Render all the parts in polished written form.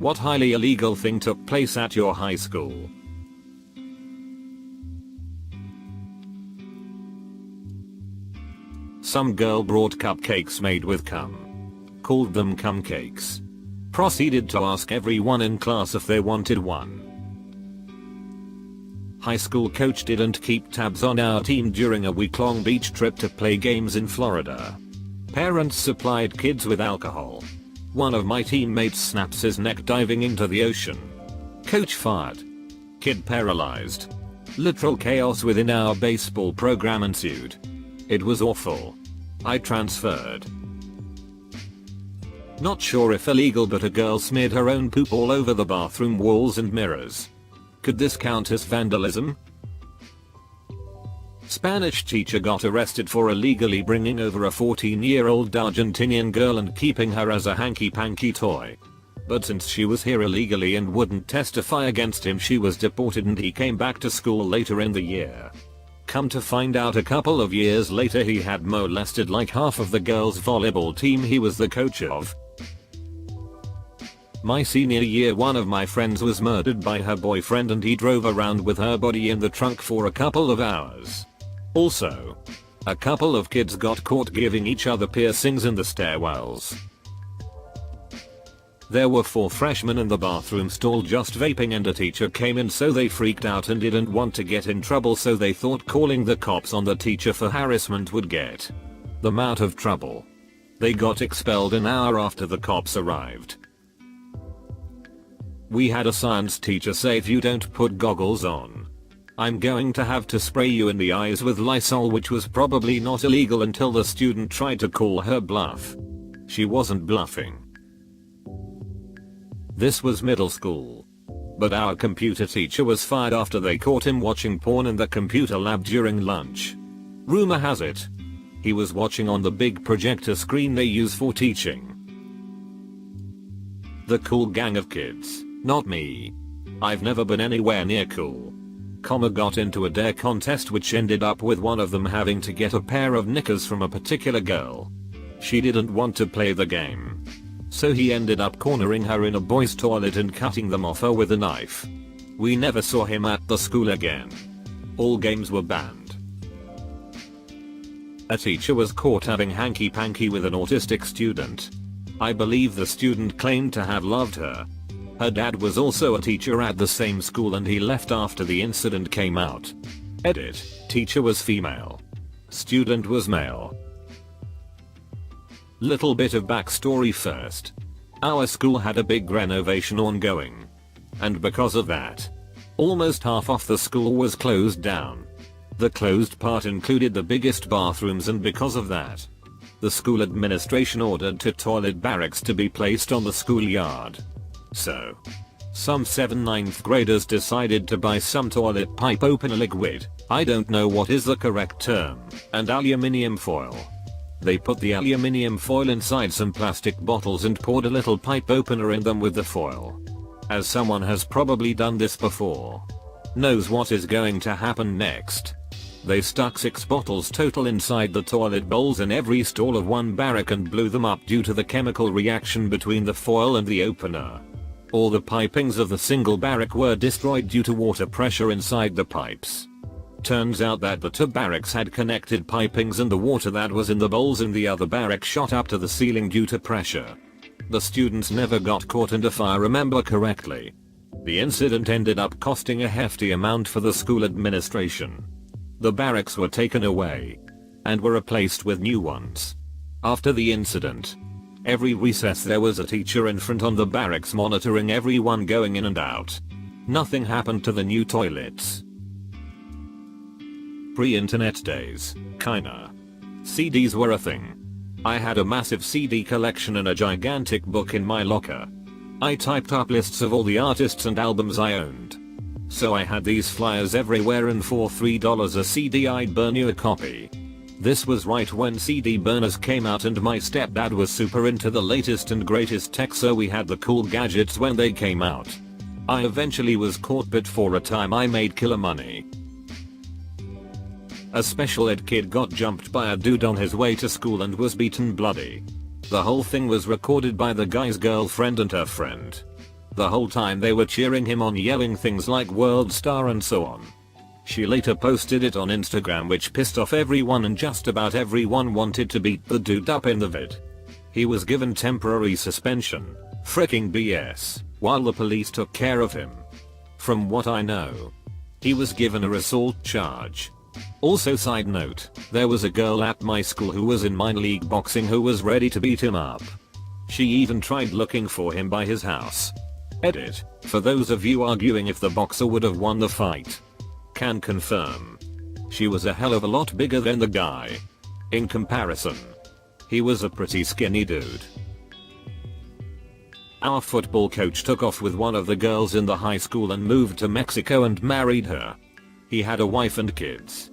What highly illegal thing took place at your high school? Some girl brought cupcakes made with cum. Called them cum cakes. Proceeded to ask everyone in class if they wanted one. High school coach didn't keep tabs on our team during a week-long beach trip to play games in Florida. Parents supplied kids with alcohol. One of my teammates snaps his neck diving into the ocean. Coach fired. Kid paralyzed. Literal chaos within our baseball program ensued. It was awful. I transferred. Not sure if illegal, but a girl smeared her own poop all over the bathroom walls and mirrors. Could this count as vandalism? Spanish teacher got arrested for illegally bringing over a 14-year-old Argentinian girl and keeping her as a hanky-panky toy. But since she was here illegally and wouldn't testify against him, she was deported and he came back to school later in the year. Come to find out, a couple of years later he had molested like half of the girls' volleyball team he was the coach of. My senior year, one of my friends was murdered by her boyfriend and he drove around with her body in the trunk for a couple of hours. Also, a couple of kids got caught giving each other piercings in the stairwells. There were 4 freshmen in the bathroom stall just vaping and a teacher came in, so they freaked out and didn't want to get in trouble, so they thought calling the cops on the teacher for harassment would get them out of trouble. They got expelled an hour after the cops arrived. We had a science teacher say, if you don't put goggles on, I'm going to have to spray you in the eyes with Lysol, which was probably not illegal until the student tried to call her bluff. She wasn't bluffing. This was middle school. But our computer teacher was fired after they caught him watching porn in the computer lab during lunch. Rumor has it, he was watching on the big projector screen they use for teaching. The cool gang of kids, not me. I've never been anywhere near cool. Got into a dare contest which ended up with one of them having to get a pair of knickers from a particular girl. She didn't want to play the game, so he ended up cornering her in a boys' toilet and cutting them off her with a knife. We never saw him at the school again. All games were banned. A teacher was caught having hanky-panky with an autistic student. I believe the student claimed to have loved her. Her dad was also a teacher at the same school and he left after the incident came out. Edit. Teacher was female. Student was male. Little bit of backstory first. Our school had a big renovation ongoing. And because of that, almost half of the school was closed down. The closed part included the biggest bathrooms, and because of that, the school administration ordered 2 toilet barracks to be placed on the schoolyard. So, some 7 9th graders decided to buy some toilet pipe opener liquid, I don't know what is the correct term, and aluminium foil. They put the aluminium foil inside some plastic bottles and poured a little pipe opener in them with the foil. As someone has probably done this before, knows what is going to happen next. They stuck 6 bottles total inside the toilet bowls in every stall of one barrack and blew them up due to the chemical reaction between the foil and the opener. All the pipings of the single barrack were destroyed due to water pressure inside the pipes. Turns out that the 2 barracks had connected pipings and the water that was in the bowls in the other barrack shot up to the ceiling due to pressure. The students never got caught, and if I remember correctly, the incident ended up costing a hefty amount for the school administration. The barracks were taken away and were replaced with new ones. After the incident, every recess there was a teacher in front on the barracks monitoring everyone going in and out. Nothing happened to the new toilets. Pre-internet days, kinda. CDs were a thing. I had a massive CD collection and a gigantic book in my locker. I typed up lists of all the artists and albums I owned. So I had these flyers everywhere, and for $3 a CD I'd burn you a copy. This was right when CD burners came out, and my stepdad was super into the latest and greatest tech, so we had the cool gadgets when they came out. I eventually was caught, but for a time I made killer money. A special ed kid got jumped by a dude on his way to school and was beaten bloody. The whole thing was recorded by the guy's girlfriend and her friend. The whole time they were cheering him on, yelling things like world star and so on. She later posted it on Instagram, which pissed off everyone, and just about everyone wanted to beat the dude up in the vid. He was given temporary suspension. Fricking BS. While the police took care of him. From what I know, he was given a assault charge. Also, side note, there was a girl at my school who was in minor league boxing who was ready to beat him up. She even tried looking for him by his house. Edit. For those of you arguing if the boxer would have won the fight. Can confirm. She was a hell of a lot bigger than the guy. In comparison, he was a pretty skinny dude. Our football coach took off with one of the girls in the high school and moved to Mexico and married her. He had a wife and kids.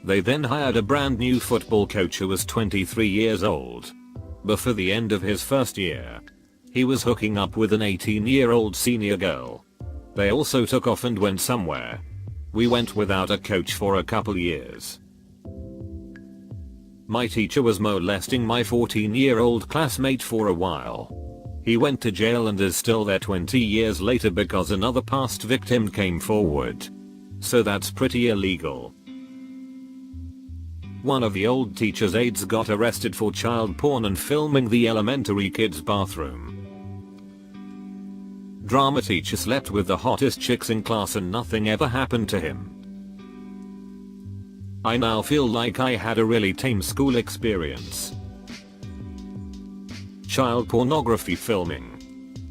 They then hired a brand new football coach who was 23 years old. Before the end of his first year, he was hooking up with an 18-year-old senior girl. They also took off and went somewhere. We went without a coach for a couple years. My teacher was molesting my 14-year-old classmate for a while. He went to jail and is still there 20 years later because another past victim came forward. So that's pretty illegal. One of the old teacher's aides got arrested for child porn and filming the elementary kids' bathroom. Drama teacher slept with the hottest chicks in class and nothing ever happened to him. I now feel like I had a really tame school experience. Child pornography filming.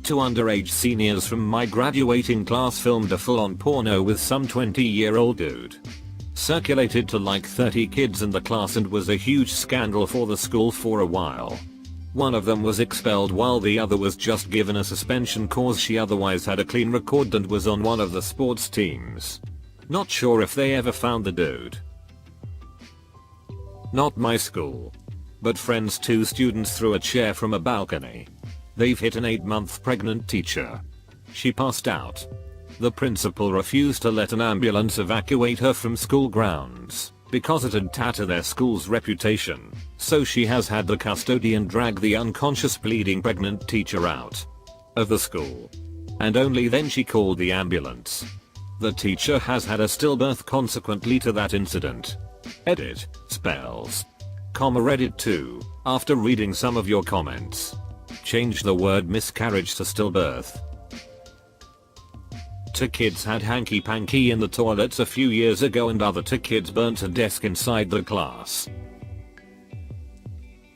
2 underage seniors from my graduating class filmed a full-on porno with some 20-year-old dude. Circulated to like 30 kids in the class and was a huge scandal for the school for a while. One of them was expelled while the other was just given a suspension cause she otherwise had a clean record and was on one of the sports teams. Not sure if they ever found the dude. Not my school. But friends, 2 students threw a chair from a balcony. They've hit an 8-month pregnant teacher. She passed out. The principal refused to let an ambulance evacuate her from school grounds because it'd tatter their school's reputation, so she has had the custodian drag the unconscious bleeding pregnant teacher out of the school. And only then she called the ambulance. The teacher has had a stillbirth consequently to that incident. Edit. Spells. Reddit 2. After reading some of your comments, change the word miscarriage to stillbirth. 2 kids had hanky-panky in the toilets a few years ago and other 2 kids burnt a desk inside the class.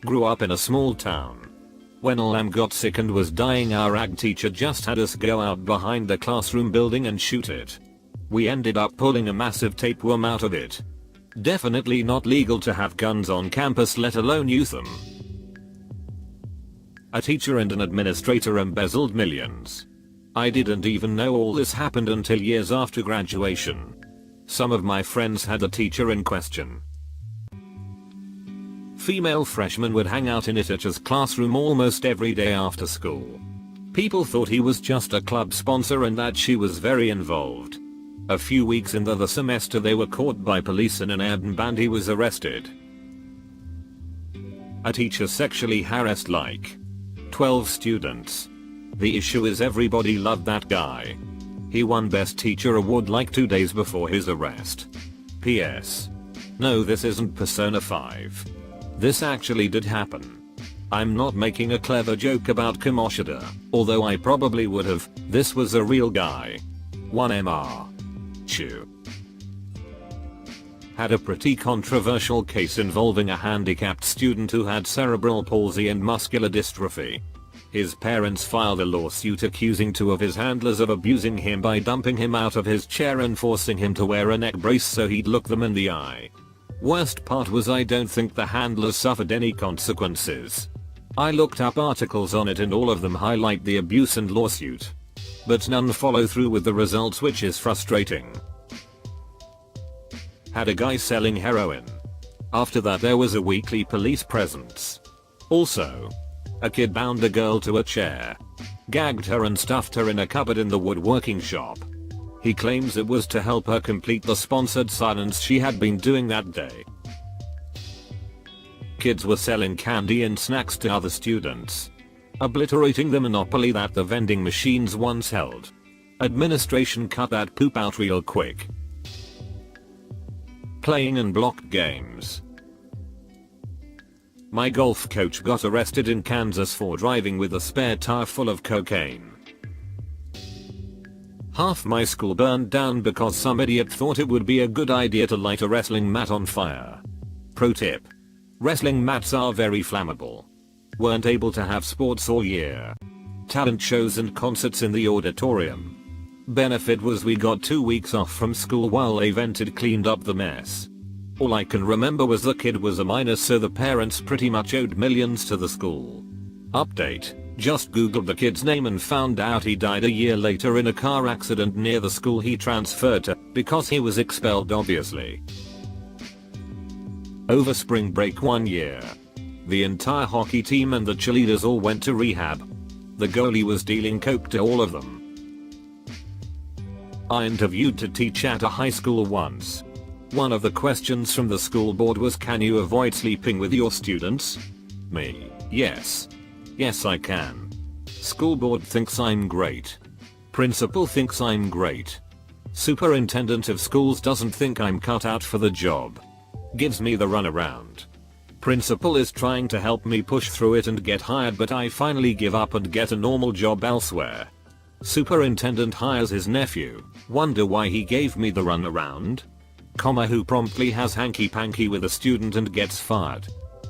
Grew up in a small town. When Lam got sick and was dying, our ag teacher just had us go out behind the classroom building and shoot it. We ended up pulling a massive tapeworm out of it. Definitely not legal to have guns on campus, let alone use them. A teacher and an administrator embezzled millions. I didn't even know all this happened until years after graduation. Some of my friends had the teacher in question. Female freshmen would hang out in Itacha's classroom almost every day after school. People thought he was just a club sponsor and that she was very involved. A few weeks into the semester they were caught by police in an urban band. He was arrested. A teacher sexually harassed like 12 students. The issue is everybody loved that guy. He won Best Teacher award like 2 days before his arrest. P.S. No, this isn't Persona 5. This actually did happen. I'm not making a clever joke about Kamoshida, although I probably would have. This was a real guy. 1MR. Chew. Had a pretty controversial case involving a handicapped student who had cerebral palsy and muscular dystrophy. His parents filed a lawsuit accusing 2 of his handlers of abusing him by dumping him out of his chair and forcing him to wear a neck brace so he'd look them in the eye. Worst part was I don't think the handlers suffered any consequences. I looked up articles on it and all of them highlight the abuse and lawsuit. But none follow through with the results, which is frustrating. Had a guy selling heroin. After that there was a weekly police presence. Also, a kid bound a girl to a chair, gagged her and stuffed her in a cupboard in the woodworking shop. He claims it was to help her complete the sponsored silence she had been doing that day. Kids were selling candy and snacks to other students. obliterating the monopoly that the vending machines once held. Administration cut that poop out real quick. Playing in block games. My golf coach got arrested in Kansas for driving with a spare tire full of cocaine. Half my school burned down because some idiot thought it would be a good idea to light a wrestling mat on fire. Pro tip. Wrestling mats are very flammable. Weren't able to have sports all year. Talent shows and concerts in the auditorium. Benefit was we got 2 weeks off from school while a vented cleaned up the mess. All I can remember was the kid was a minor, so the parents pretty much owed millions to the school. Update. Just googled the kid's name and found out he died a year later in a car accident near the school he transferred to, because he was expelled obviously. Over spring break one year. The entire hockey team and the cheerleaders all went to rehab. The goalie was dealing coke to all of them. I interviewed to teach at a high school once. One of the questions from the school board was, can you avoid sleeping with your students? Me. Yes. Yes I can. School board thinks I'm great. Principal thinks I'm great. Superintendent of schools doesn't think I'm cut out for the job. Gives me the runaround. Principal is trying to help me push through it and get hired, but I finally give up and get a normal job elsewhere. Superintendent hires his nephew. Wonder why he gave me the runaround? Who promptly has hanky-panky with a student and gets fired.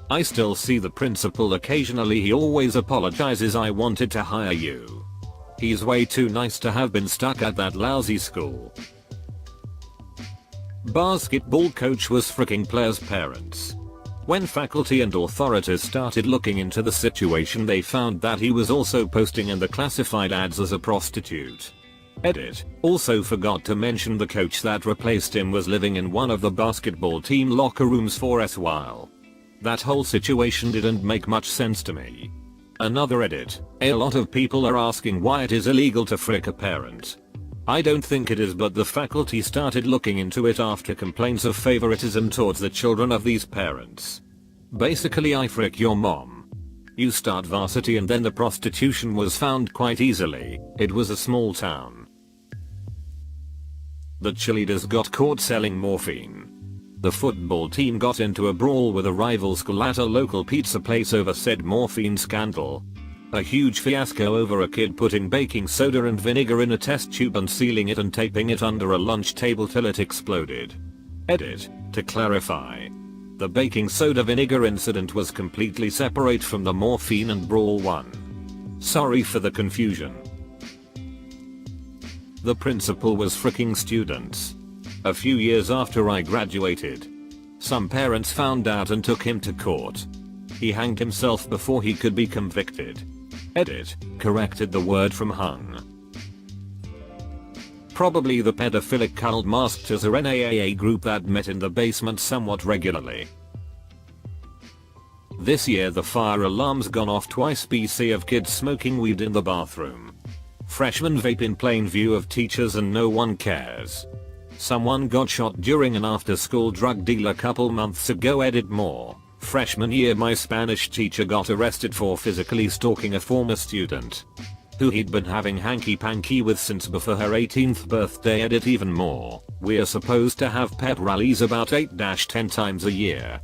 I still see the principal occasionally. He always apologizes. I wanted to hire you. He's way too nice to have been stuck at that lousy school. Basketball coach was freaking players' parents. When faculty and authorities started looking into the situation, they found that he was also posting in the classified ads as a prostitute. Edit. Also forgot to mention the coach that replaced him was living in one of the basketball team locker rooms for a while. That whole situation didn't make much sense to me. Another edit. A lot of people are asking why it is illegal to frick a parent. I don't think it is, but the faculty started looking into it after complaints of favoritism towards the children of these parents. Basically, I frick your mom. You start varsity, and then the prostitution was found quite easily. It was a small town. The cheerleaders got caught selling morphine. The football team got into a brawl with a rival school at a local pizza place over said morphine scandal. A huge fiasco over a kid putting baking soda and vinegar in a test tube and sealing it and taping it under a lunch table till it exploded. Edit. To clarify. The baking soda vinegar incident was completely separate from the morphine and brawl one. Sorry for the confusion. The principal was fricking students. A few years after I graduated, some parents found out and took him to court. He hanged himself before he could be convicted. Edit. Corrected the word from hung. Probably the pedophilic cult masked as a NAAA group that met in the basement somewhat regularly. This year the fire alarm's gone off twice. BC of kids smoking weed in the bathroom. Freshmen vape in plain view of teachers and no one cares. Someone got shot during an after-school drug deal a couple months ago. Edit more. Freshman year my Spanish teacher got arrested for physically stalking a former student who he'd been having hanky-panky with since before her 18th birthday. Edit even more. We're supposed to have pep rallies about 8-10 times a year.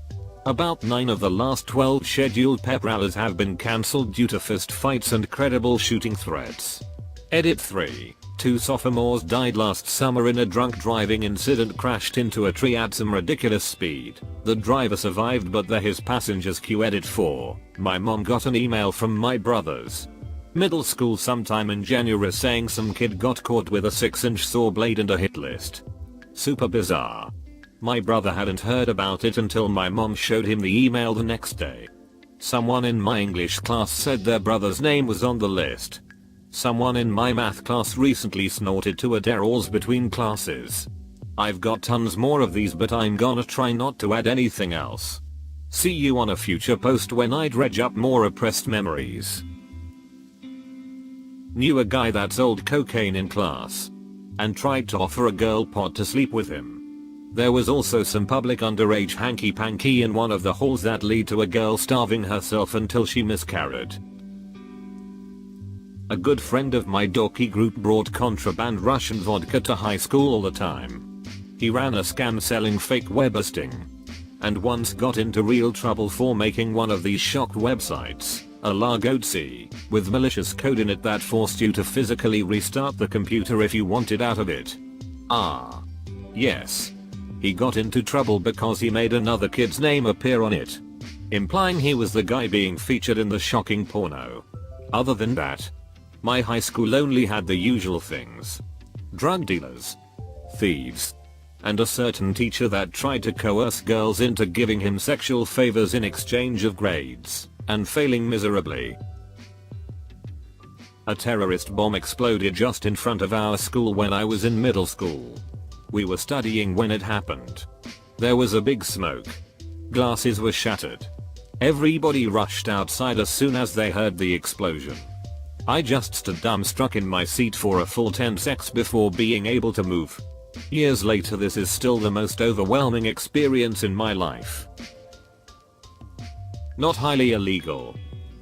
About 9 of the last 12 scheduled pep rallies have been cancelled due to fist fights and credible shooting threats. Edit 3. 2 sophomores died last summer in a drunk driving incident. Crashed into a tree at some ridiculous speed. The driver survived, but his passengers queue. Edit 4. My mom got an email from my brothers middle school sometime in January saying some kid got caught with a 6-inch saw blade and a hit list. Super bizarre. My brother hadn't heard about it until my mom showed him the email the next day. Someone in my English class said their brother's name was on the list. Someone in my math class recently snorted 2 Adderalls between classes. I've got tons more of these, but I'm gonna try not to add anything else. See you on a future post when I dredge up more oppressed memories. Knew a guy that sold cocaine in class and tried to offer a girl pot to sleep with him. There was also some public underage hanky-panky in one of the halls that lead to a girl starving herself until she miscarried. A good friend of my dorky group brought contraband Russian vodka to high school all the time. He ran a scam selling fake web hosting. And once got into real trouble for making one of these shocked websites, a Largotsy, with malicious code in it that forced you to physically restart the computer if you wanted out of it. Ah. Yes. He got into trouble because he made another kid's name appear on it, implying he was the guy being featured in the shocking porno. Other than that, my high school only had the usual things. Drug dealers, thieves, and a certain teacher that tried to coerce girls into giving him sexual favors in exchange of grades, and failing miserably. A terrorist bomb exploded just in front of our school when I was in middle school. We were studying when it happened. There was a big smoke. Glasses were shattered. Everybody rushed outside as soon as they heard the explosion. I just stood dumbstruck in my seat for a full 10 seconds before being able to move. Years later, this is still the most overwhelming experience in my life. Not highly illegal,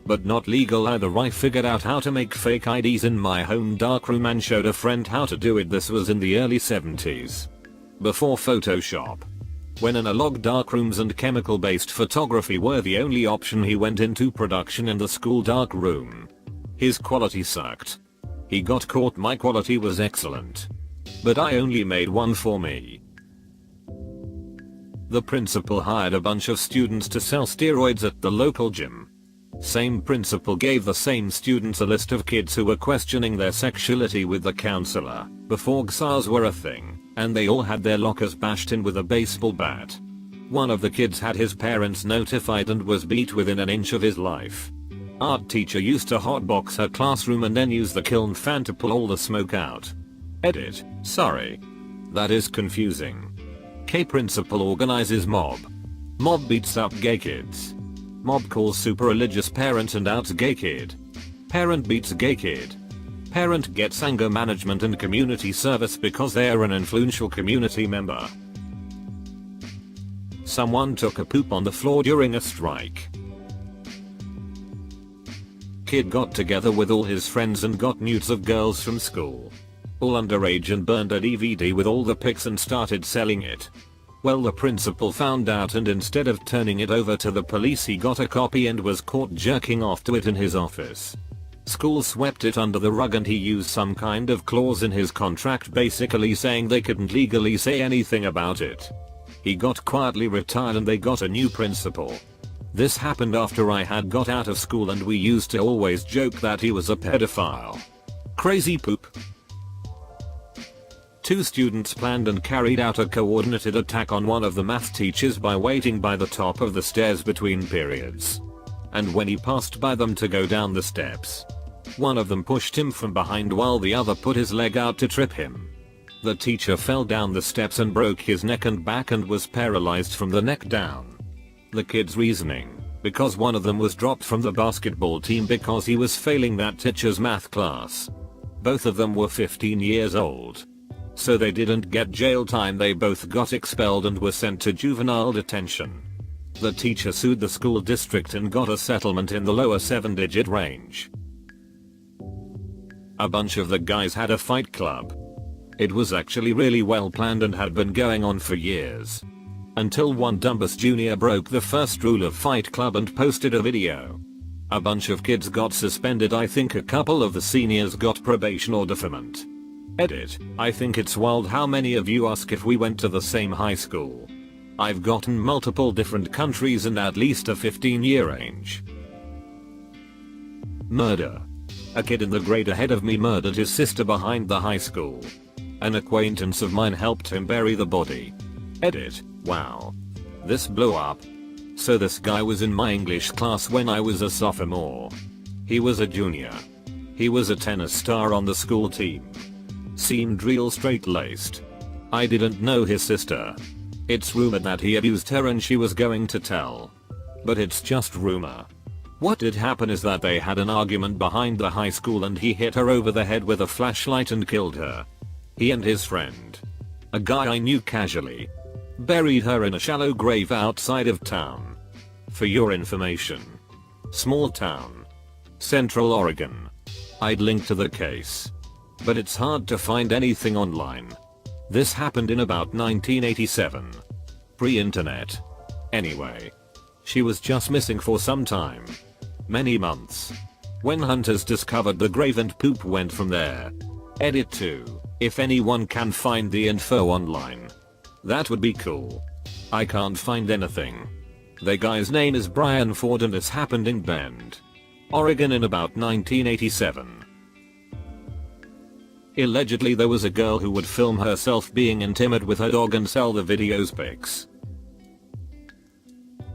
but not legal either. I figured out how to make fake IDs in my home darkroom and showed a friend how to do it. This was in the early 70s. Before Photoshop. When analog darkrooms and chemical-based photography were the only option, he went into production in the school darkroom. His quality sucked. He got caught. My quality was excellent. But I only made one for me. The principal hired a bunch of students to sell steroids at the local gym. Same principal gave the same students a list of kids who were questioning their sexuality with the counselor, before XRs were a thing, and they all had their lockers bashed in with a baseball bat. One of the kids had his parents notified and was beat within an inch of his life. Art teacher used to hotbox her classroom and then use the kiln fan to pull all the smoke out. Edit. Sorry. That is confusing. K principal organizes mob. Mob beats up gay kids. Mob calls super religious parent and outs gay kid. Parent beats gay kid. Parent gets anger management and community service because they are an influential community member. Someone took a poop on the floor during a strike. Kid got together with all his friends and got nudes of girls from school. All underage, and burned a DVD with all the pics and started selling it. Well, the principal found out, and instead of turning it over to the police, he got a copy and was caught jerking off to it in his office. School swept it under the rug and he used some kind of clause in his contract basically saying they couldn't legally say anything about it. He got quietly retired and they got a new principal. This happened after I had got out of school and we used to always joke that he was a pedophile. Crazy poop. 2 students planned and carried out a coordinated attack on one of the math teachers by waiting by the top of the stairs between periods. And when he passed by them to go down the steps, one of them pushed him from behind while the other put his leg out to trip him. The teacher fell down the steps and broke his neck and back and was paralyzed from the neck down. The kid's reasoning, because one of them was dropped from the basketball team because he was failing that teacher's math class. Both of them were 15 years old. So they didn't get jail time, they both got expelled and were sent to juvenile detention. The teacher sued the school district and got a settlement in the lower 7-digit range. A bunch of the guys had a fight club. It was actually really well planned and had been going on for years. Until one dumbass junior broke the first rule of Fight Club and posted a video. A bunch of kids got suspended. I think a couple of the seniors got probation or deferment. Edit. I think it's wild how many of you ask if we went to the same high school. I've gotten multiple different countries and at least a 15-year range. Murder. A kid in the grade ahead of me murdered his sister behind the high school. An acquaintance of mine helped him bury the body. Edit. Wow. This blew up. So this guy was in my English class when I was a sophomore. He was a junior. He was a tennis star on the school team. Seemed real straight-laced. I didn't know his sister. It's rumored that he abused her and she was going to tell. But it's just rumor. What did happen is that they had an argument behind the high school and he hit her over the head with a flashlight and killed her. He and his friend, a guy I knew casually, buried her in a shallow grave outside of town. For your information. Small town. Central Oregon. I'd link to the case, but it's hard to find anything online. This happened in about 1987. Pre-internet. Anyway, she was just missing for some time. Many months. When hunters discovered the grave and poop went from there. Edit 2. If anyone can find the info online, that would be cool. I can't find anything. The guy's name is Brian Ford and this happened in Bend, Oregon in about 1987. Allegedly there was a girl who would film herself being intimate with her dog and sell the video's pics.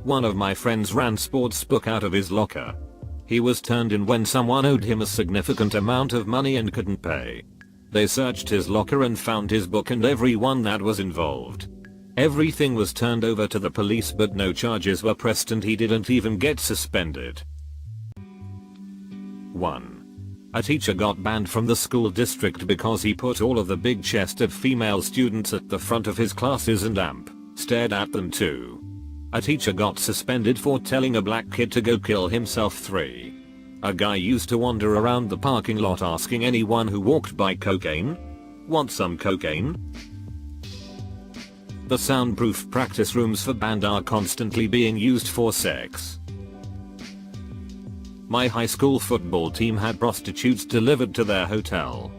One of my friends ran sports book out of his locker. He was turned in when someone owed him a significant amount of money and couldn't pay. They searched his locker and found his book and everyone that was involved. Everything was turned over to the police but no charges were pressed and he didn't even get suspended. 1. A teacher got banned from the school district because he put all of the big-chested female students at the front of his classes and stared at them too. A teacher got suspended for telling a black kid to go kill himself. 3. A guy used to wander around the parking lot asking anyone who walked by cocaine? Want some cocaine? The soundproof practice rooms for band are constantly being used for sex. My high school football team had prostitutes delivered to their hotel.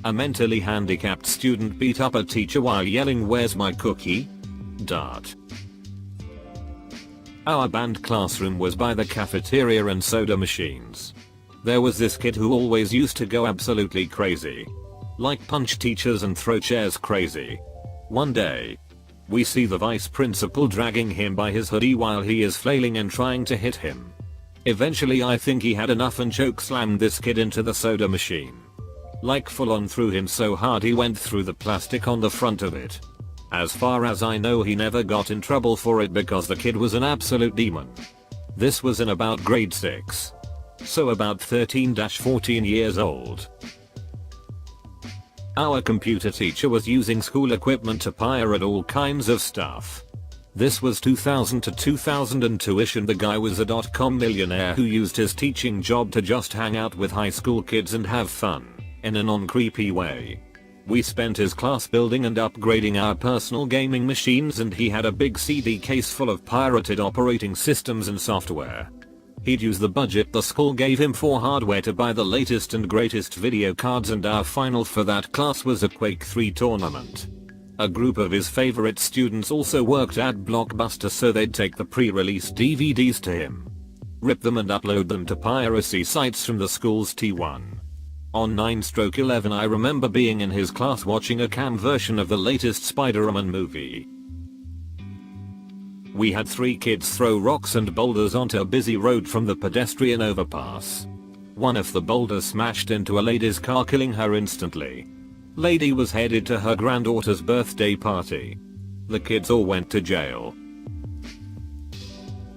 A mentally handicapped student beat up a teacher while yelling, "Where's my cookie?" Dart. Our band classroom was by the cafeteria and soda machines. There was this kid who always used to go absolutely crazy. Like punch teachers and throw chairs crazy. One day, we see the vice principal dragging him by his hoodie while he is flailing and trying to hit him. Eventually I think he had enough and choke slammed this kid into the soda machine. Like full on threw him so hard he went through the plastic on the front of it. As far as I know he never got in trouble for it because the kid was an absolute demon. This was in about grade 6. So about 13-14 years old. Our computer teacher was using school equipment to pirate all kinds of stuff. This was 2000 to 2002ish and the guy was a .com millionaire who used his teaching job to just hang out with high school kids and have fun, in a non-creepy way. We spent his class building and upgrading our personal gaming machines and he had a big CD case full of pirated operating systems and software. He'd use the budget the school gave him for hardware to buy the latest and greatest video cards and our final for that class was a Quake 3 tournament. A group of his favorite students also worked at Blockbuster so they'd take the pre-release DVDs to him, rip them and upload them to piracy sites from the school's T1. On 9/11 I remember being in his class watching a cam version of the latest Spider-Man movie. We had 3 kids throw rocks and boulders onto a busy road from the pedestrian overpass. One of the boulders smashed into a lady's car killing her instantly. Lady was headed to her granddaughter's birthday party. The kids all went to jail.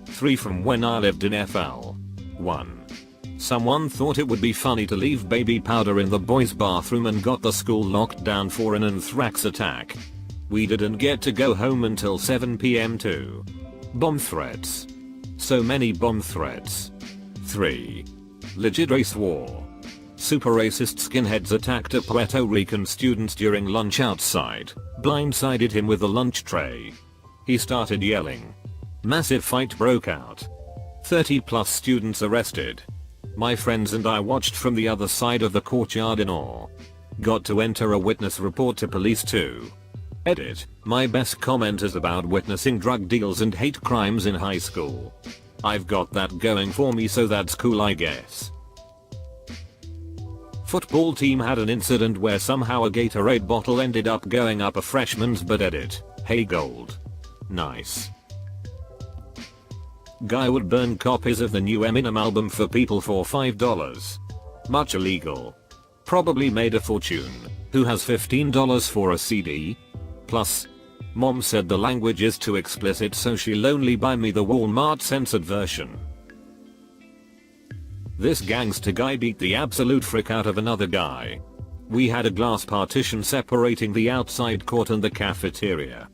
3 from when I lived in FL. 1. Someone thought it would be funny to leave baby powder in the boys' bathroom and got the school locked down for an anthrax attack. We didn't get to go home until 7 PM too. Bomb threats. So many bomb threats. 3. Legit race war. Super racist skinheads attacked a Puerto Rican student during lunch outside, blindsided him with a lunch tray. He started yelling. Massive fight broke out. 30+ students arrested. My friends and I watched from the other side of the courtyard in awe. Got to enter a witness report to police too. Edit. My best comment is about witnessing drug deals and hate crimes in high school. I've got that going for me so that's cool I guess. Football team had an incident where somehow a Gatorade bottle ended up going up a freshman's butt. Edit. Hey gold. Nice. Guy would burn copies of the new Eminem album for people for $5. Much illegal. Probably made a fortune. Who has $15 for a CD? Plus, mom said the language is too explicit so she'll only buy me the Walmart censored version. This gangster guy beat the absolute frick out of another guy. We had a glass partition separating the outside court and the cafeteria.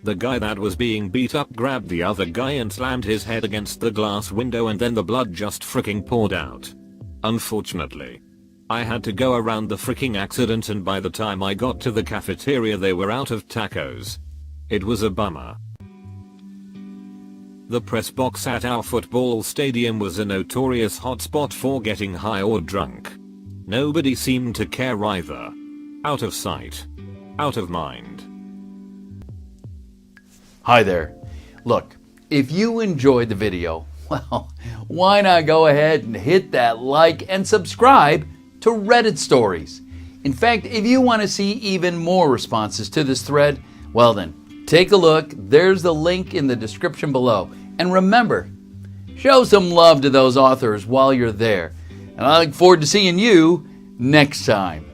The guy that was being beat up grabbed the other guy and slammed his head against the glass window and then the blood just fricking poured out. Unfortunately, I had to go around the freaking accident, and by the time I got to the cafeteria they were out of tacos. It was a bummer. The press box at our football stadium was a notorious hotspot for getting high or drunk. Nobody seemed to care either. Out of sight, out of mind. Hi there. Look, if you enjoyed the video, well, why not go ahead and hit that like and subscribe to Reddit Stories. In fact, if you want to see even more responses to this thread, well then, take a look. There's the link in the description below. And remember, show some love to those authors while you're there. And I look forward to seeing you next time.